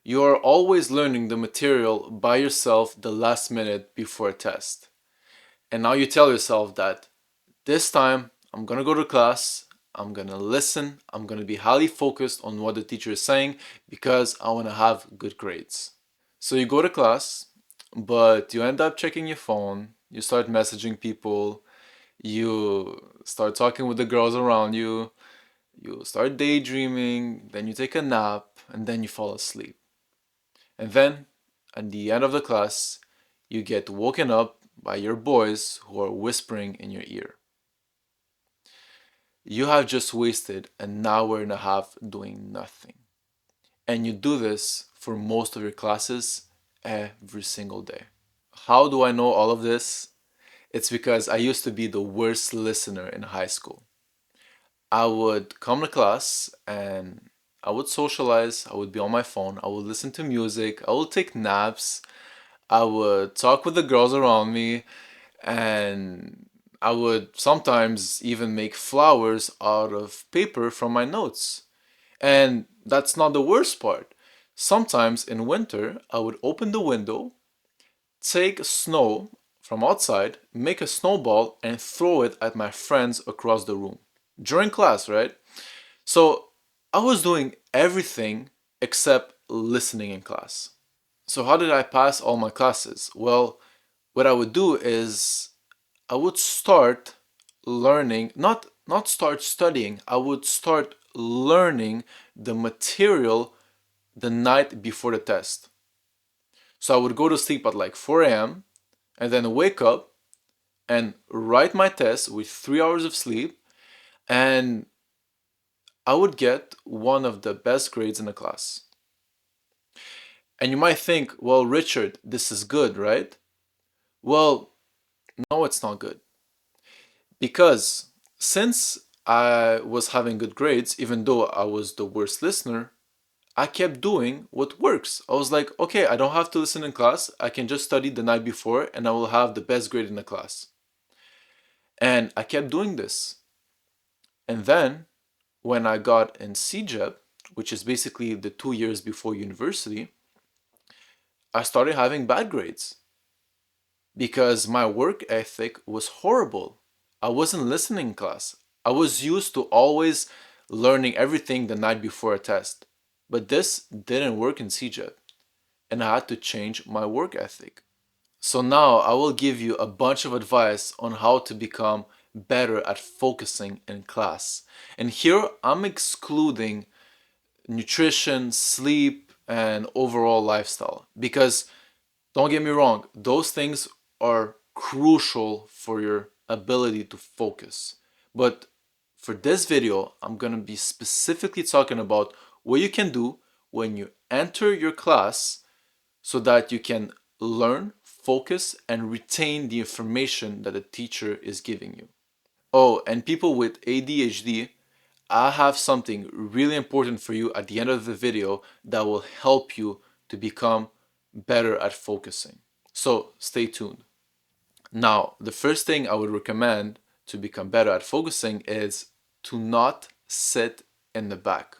You are always learning the material by yourself the last minute before a test. And now you tell yourself that this time I'm gonna go to class, I'm gonna listen, I'm gonna be highly focused on what the teacher is saying because I wanna have good grades. So you go to class, but you end up checking your phone, you start messaging people, you start talking with the girls around you, you start daydreaming, then you take a nap, and then you fall asleep. And then, at the end of the class, you get woken up by your boys who are whispering in your ear. You have just wasted an hour and a half doing nothing. And you do this for most of your classes every single day. How do I know all of this? It's because I used to be the worst listener in high school. I would come to class and I would socialize, I would be on my phone, I would listen to music, I would take naps, I would talk with the girls around me, and I would sometimes even make flowers out of paper from my notes. And that's not the worst part. Sometimes in winter, I would open the window, take snow from outside, make a snowball, and throw it at my friends across the room. During class, right? So I was doing everything except listening in class. So how did I pass all my classes? Well, what I would do is I would start learning, not start studying, I would start learning the material the night before the test. So I would go to sleep at like 4 a.m. and then wake up and write my test with 3 hours of sleep, and I would get one of the best grades in the class. And you might think, well, Richard, this is good, right? Well, no, it's not good. Because since I was having good grades, even though I was the worst listener, I kept doing what works. I was like, okay, I don't have to listen in class. I can just study the night before and I will have the best grade in the class. And I kept doing this. And then when I got in CEGEP, which is basically the 2 years before university, I started having bad grades because my work ethic was horrible. I wasn't listening in class. I was used to always learning everything the night before a test. But this didn't work in CEGEP, and I had to change my work ethic. So now I will give you a bunch of advice on how to become better at focusing in class. And here I'm excluding nutrition, sleep, and overall lifestyle because don't get me wrong, those things are crucial for your ability to focus. But for this video, I'm gonna be specifically talking about what you can do when you enter your class so that you can learn, focus, and retain the information that the teacher is giving you. Oh, and people with ADHD, I have something really important for you at the end of the video that will help you to become better at focusing. So stay tuned. Now, the first thing I would recommend to become better at focusing is to not sit in the back.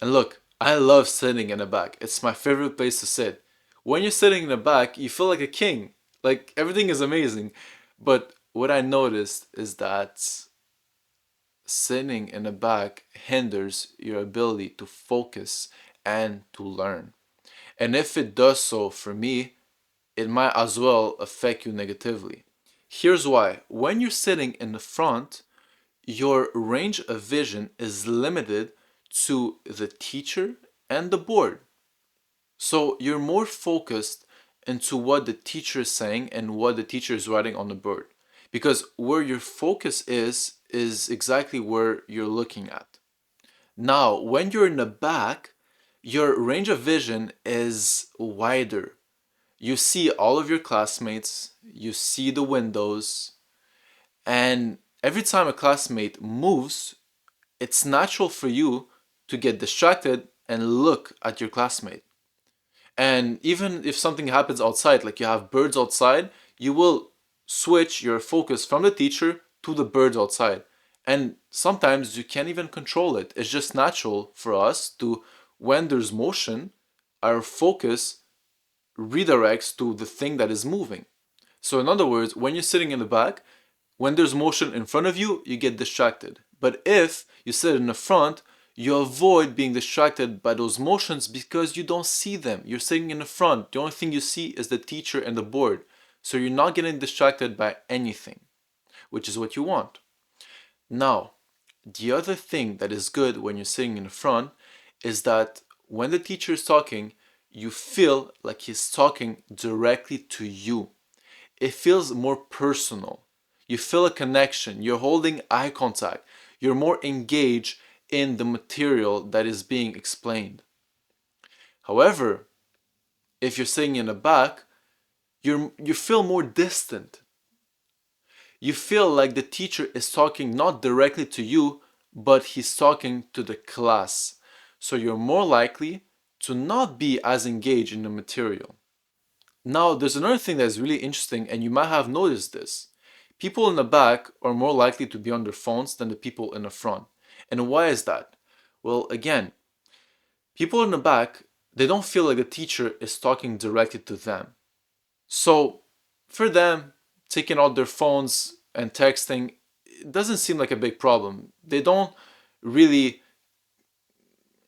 And look, I love sitting in the back. It's my favorite place to sit. When you're sitting in the back, you feel like a king. Like everything is amazing. But what I noticed is that sitting in the back hinders your ability to focus and to learn. And if it does so for me, it might as well affect you negatively. Here's why. When you're sitting in the front, your range of vision is limited to the teacher and the board. So you're more focused into what the teacher is saying and what the teacher is writing on the board. Because where your focus is exactly where you're looking at. Now, when you're in the back, your range of vision is wider. You see all of your classmates, you see the windows, and every time a classmate moves, it's natural for you to get distracted and look at your classmate. And even if something happens outside, like you have birds outside, you will switch your focus from the teacher to the birds outside. And sometimes you can't even control it. It's just natural for us to, when there's motion, our focus redirects to the thing that is moving. So in other words, when you're sitting in the back, when there's motion in front of you, you get distracted. But if you sit in the front, you avoid being distracted by those motions because you don't see them. You're sitting in the front. The only thing you see is the teacher and the board. So you're not getting distracted by anything, which is what you want. Now, the other thing that is good when you're sitting in the front is that when the teacher is talking, you feel like he's talking directly to you. It feels more personal. You feel a connection. You're holding eye contact. You're more engaged in the material that is being explained. However, if you're sitting in the back, you feel more distant. You feel like the teacher is talking not directly to you, but he's talking to the class. So you're more likely to not be as engaged in the material. Now, there's another thing that's really interesting, and you might have noticed this. People in the back are more likely to be on their phones than the people in the front. And why is that? Well, again, people in the back, they don't feel like the teacher is talking directly to them. So, for them, taking out their phones and texting, it doesn't seem like a big problem. They don't really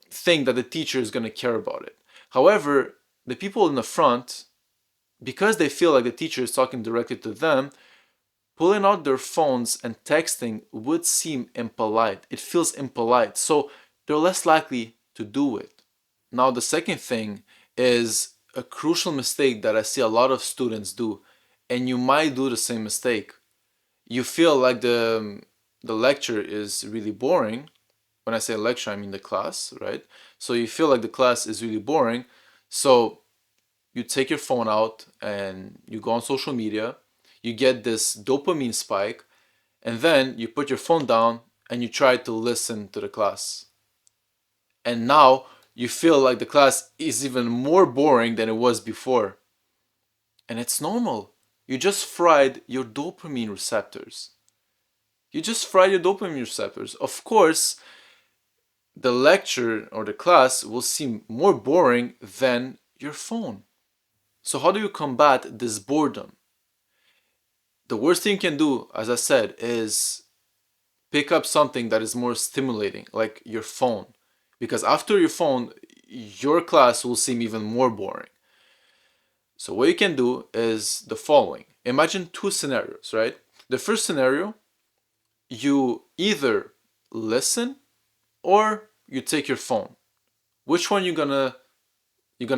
think that the teacher is going to care about it. However, the people in the front, because they feel like the teacher is talking directly to them, pulling out their phones and texting would seem impolite. It feels impolite. So they're less likely to do it. Now, the second thing is a crucial mistake that I see a lot of students do, and you might do the same mistake. You feel like the lecture is really boring. When I say lecture, I mean the class, right? So you feel like the class is really boring. So you take your phone out and you go on social media, you get this dopamine spike, and then you put your phone down and you try to listen to the class. And now you feel like the class is even more boring than it was before. And it's normal. You just fried your dopamine receptors. You just fried your dopamine receptors. Of course, the lecture or the class will seem more boring than your phone. So how do you combat this boredom? The worst thing you can do, as I said, is pick up something that is more stimulating, like your phone. Because after your phone, your class will seem even more boring. So what you can do is the following. Imagine two scenarios, right? The first scenario, you either listen or you take your phone. Which one you're gonna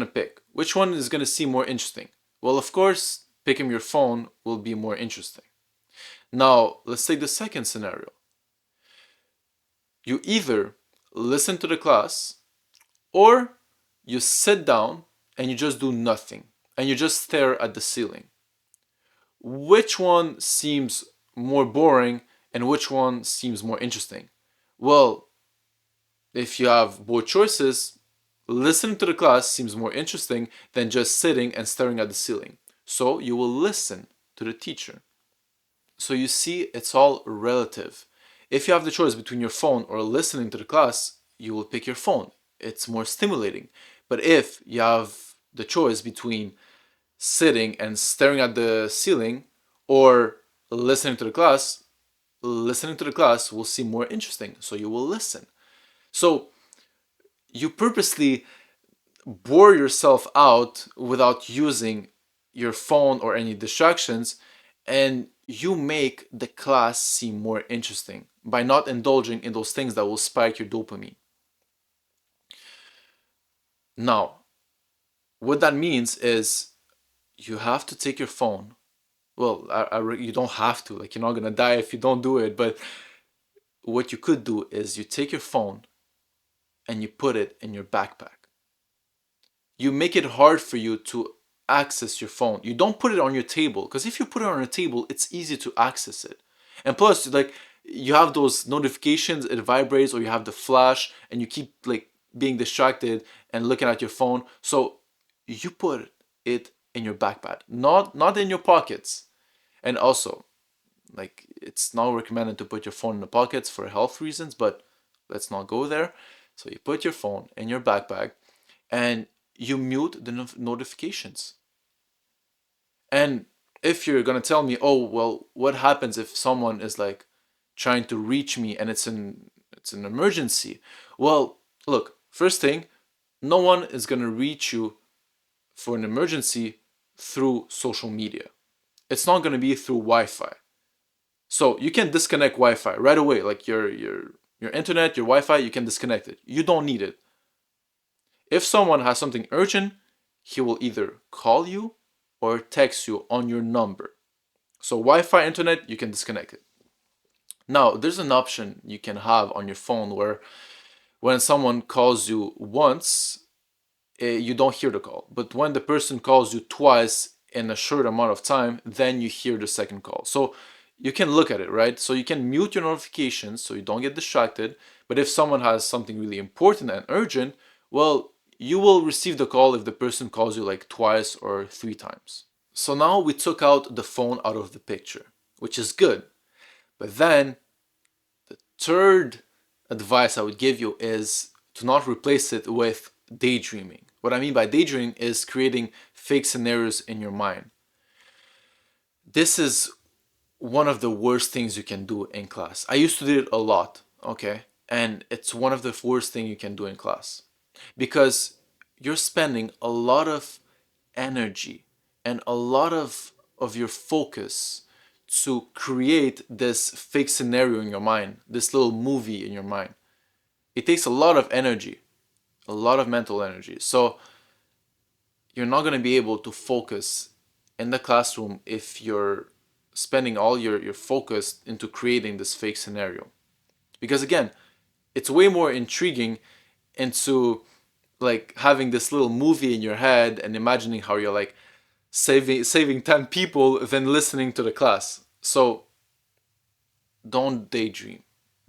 pick? Which one is gonna seem more interesting? Well, of course, picking your phone will be more interesting. Now, let's take the second scenario. You either listen to the class or you sit down and you just do nothing and you just stare at the ceiling. Which one seems more boring and which one seems more interesting? Well, if you have both choices, listening to the class seems more interesting than just sitting and staring at the ceiling. So you will listen to the teacher. So you see, it's all relative. If you have the choice between your phone or listening to the class, you will pick your phone. It's more stimulating. But if you have the choice between sitting and staring at the ceiling or listening to the class, listening to the class will seem more interesting. So you will listen. So you purposely bore yourself out without using your phone or any distractions, and you make the class seem more interesting by not indulging in those things that will spike your dopamine. Now, what that means is you have to take your phone. Well, you don't have to, like, you're not gonna die if you don't do it, but what you could do is you take your phone and you put it in your backpack. You make it hard for you to access your phone. You don't put it on your table, because if you put it on a table, it's easy to access it. And plus, like, you have those notifications, it vibrates, or you have the flash, and you keep like being distracted and looking at your phone. So you put it in your backpack, not in your pockets. And also, like, it's not recommended to put your phone in the pockets for health reasons, but let's not go there. So you put your phone in your backpack and you mute the notifications. And if you're gonna tell me, oh well, what happens if someone is like trying to reach me and it's an emergency? Well, look, first thing, no one is gonna reach you for an emergency through social media. It's not gonna be through Wi-Fi. So you can disconnect Wi-Fi right away, like your internet, your Wi-Fi, you can disconnect it. You don't need it. If someone has something urgent, he will either call you or text you on your number. So Wi-Fi, internet, you can disconnect it. Now, there's an option you can have on your phone where when someone calls you once, you don't hear the call. But when the person calls you twice in a short amount of time, then you hear the second call. So you can look at it, right? So you can mute your notifications so you don't get distracted. But if someone has something really important and urgent, well, you will receive the call if the person calls you like twice or 3 times. So now we took out the phone out of the picture, which is good. But then the third advice I would give you is to not replace it with daydreaming. What I mean by daydreaming is creating fake scenarios in your mind. This is one of the worst things you can do in class. I used to do it a lot, okay? And it's one of the worst things you can do in class because you're spending a lot of energy and a lot of your focus to create this fake scenario in your mind, this little movie in your mind. It takes a lot of energy, a lot of mental energy. So you're not going to be able to focus in the classroom if you're spending all your focus into creating this fake scenario. Because again, it's way more intriguing into like having this little movie in your head and imagining how you're like saving 10 people than listening to the class. So don't daydream.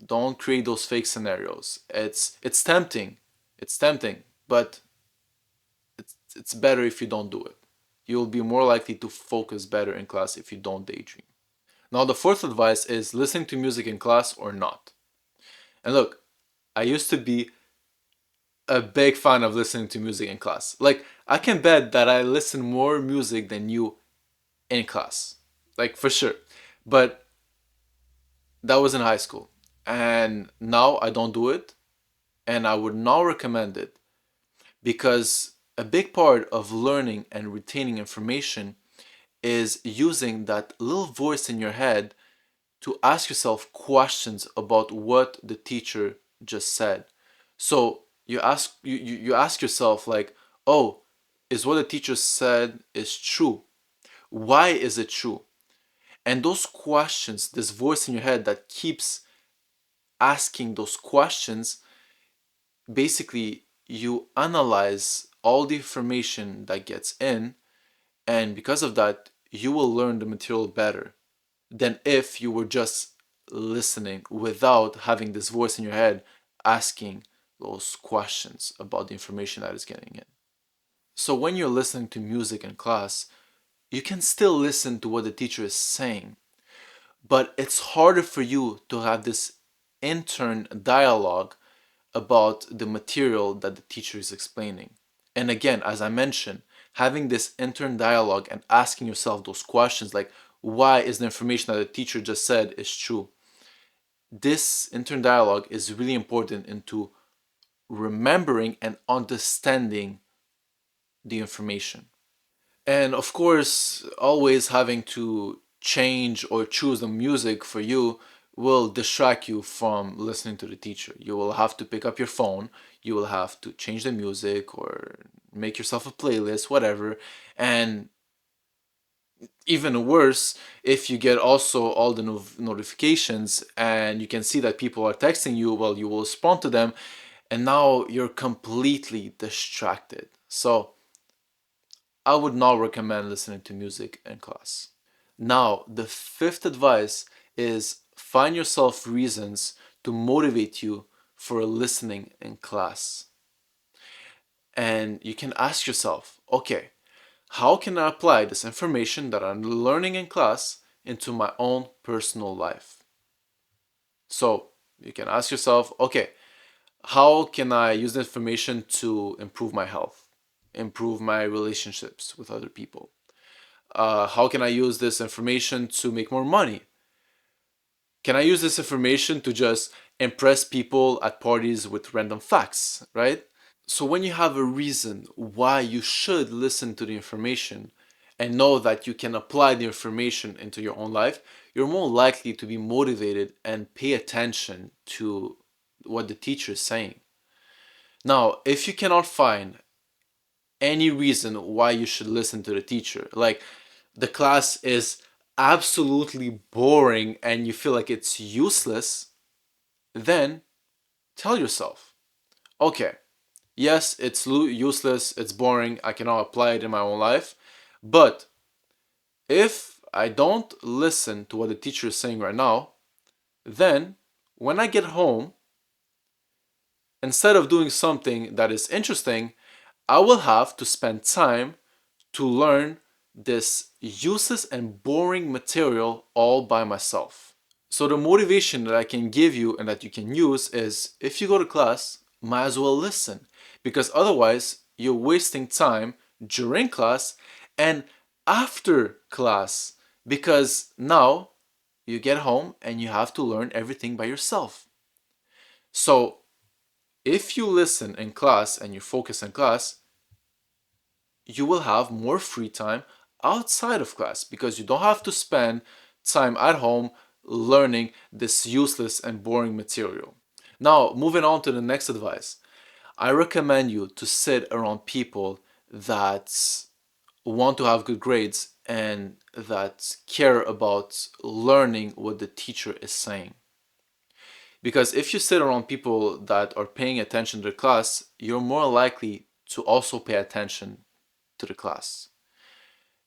Don't create those fake scenarios. It's tempting. It's tempting, but it's better if you don't do it. You'll be more likely to focus better in class if you don't daydream. Now, the fourth advice is listening to music in class or not. And look, I used to be a big fan of listening to music in class. Like, I can bet that I listen more music than you in class. Like, for sure. But that was in high school. And now I don't do it. And I would not recommend it because a big part of learning and retaining information is using that little voice in your head to ask yourself questions about what the teacher just said. So you ask yourself like, oh, is what the teacher said is true? Why is it true? And those questions, this voice in your head that keeps asking those questions, basically you analyze all the information that gets in, and because of that, you will learn the material better than if you were just listening without having this voice in your head asking those questions about the information that is getting in. So when you're listening to music in class, you can still listen to what the teacher is saying, but it's harder for you to have this intern dialogue about the material that the teacher is explaining. And again, as I mentioned, having this intern dialogue and asking yourself those questions like, why is the information that the teacher just said is true? This intern dialogue is really important into remembering and understanding the information. And of course, always having to change or choose the music for you will distract you from listening to the teacher. You will have to pick up your phone, you will have to change the music or make yourself a playlist, whatever. And even worse, if you get also all the notifications and you can see that people are texting you, well, you will respond to them, and now you're completely distracted. So I would not recommend listening to music in class. Now, the fifth advice is find yourself reasons to motivate you for listening in class. And you can ask yourself, okay, how can I apply this information that I'm learning in class into my own personal life? So you can ask yourself, okay, how can I use the information to improve my health? improve my relationships with other people? How can I use this information to make more money? Can I use this information to just impress people at parties with random facts, right? So when you have a reason why you should listen to the information and know that you can apply the information into your own life, you're more likely to be motivated and pay attention to what the teacher is saying. Now, if you cannot find any reason why you should listen to the teacher, like the class is absolutely boring and you feel like it's useless, then tell yourself, okay, yes, it's useless, it's boring, I cannot apply it in my own life, but if I don't listen to what the teacher is saying right now, then when I get home, instead of doing something that is interesting, I will have to spend time to learn this useless and boring material all by myself. So the motivation that I can give you and that you can use is, if you go to class, might as well listen, because otherwise you're wasting time during class and after class, because now you get home and you have to learn everything by yourself. So if you listen in class and you focus in class, you will have more free time outside of class, because you don't have to spend time at home learning this useless and boring material. Now, moving on to the next advice. I recommend you to sit around people that want to have good grades and that care about learning what the teacher is saying. Because if you sit around people that are paying attention to the class, you're more likely to also pay attention to the class.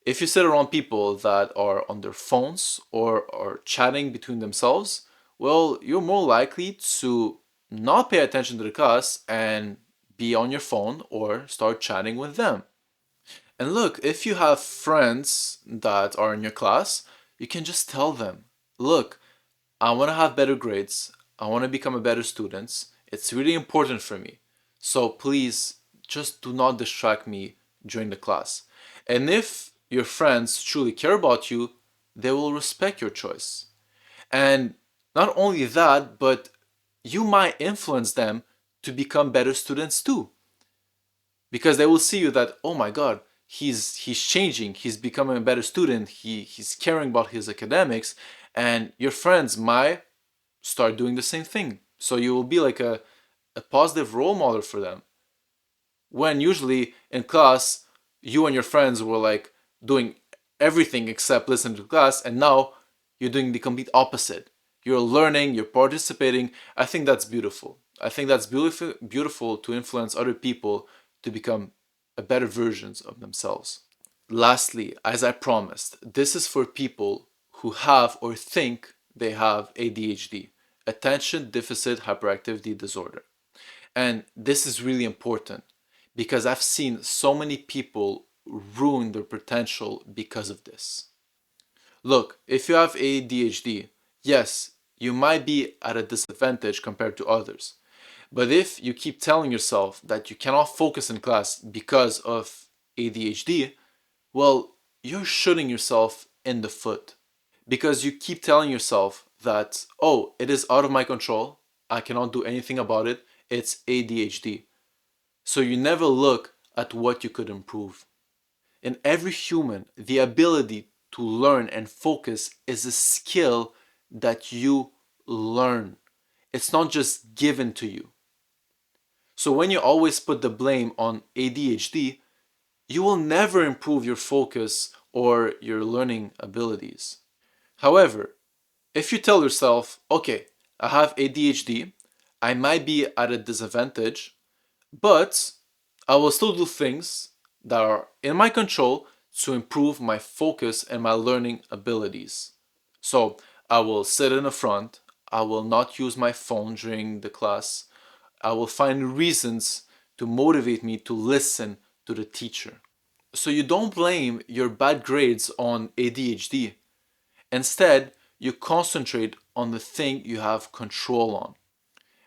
If you sit around people that are on their phones or are chatting between themselves, well, you're more likely to not pay attention to the class and be on your phone or start chatting with them. And look, if you have friends that are in your class, you can just tell them, look, I want to have better grades. I want to become a better student. It's really important for me. So please just do not distract me during the class. And if your friends truly care about you, they will respect your choice. And not only that, but you might influence them to become better students too. Because they will see you that, oh my God, he's changing, he's becoming a better student, he's caring about his academics, and your friends might start doing the same thing. So you will be like a positive role model for them. When usually in class, you and your friends were like doing everything except listen to class, and now you're doing the complete opposite. You're learning, you're participating. I think that's beautiful. I think that's beautiful to influence other people to become a better versions of themselves. Lastly, as I promised, this is for people who have or think they have ADHD, attention deficit hyperactivity disorder. And this is really important because I've seen so many people ruin their potential because of this. Look, if you have ADHD, yes, you might be at a disadvantage compared to others. But if you keep telling yourself that you cannot focus in class because of ADHD, well, you're shooting yourself in the foot, because you keep telling yourself that, oh, it is out of my control, I cannot do anything about it, it's ADHD. So you never look at what you could improve. In every human, the ability to learn and focus is a skill that you learn. It's not just given to you. So when you always put the blame on ADHD, you will never improve your focus or your learning abilities. However, if you tell yourself, okay, I have ADHD, I might be at a disadvantage, but I will still do things that are in my control to improve my focus and my learning abilities. So I will sit in the front, I will not use my phone during the class, I will find reasons to motivate me to listen to the teacher. So you don't blame your bad grades on ADHD. Instead, you concentrate on the thing you have control on.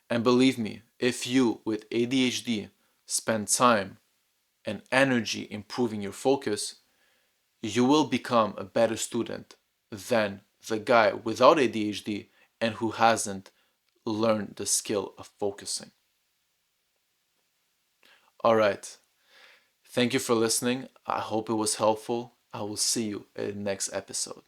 And believe me, if you with ADHD spend time and energy improving your focus, you will become a better student than the guy without ADHD and who hasn't learned the skill of focusing. All right. Thank you for listening. I hope it was helpful. I will see you in the next episode.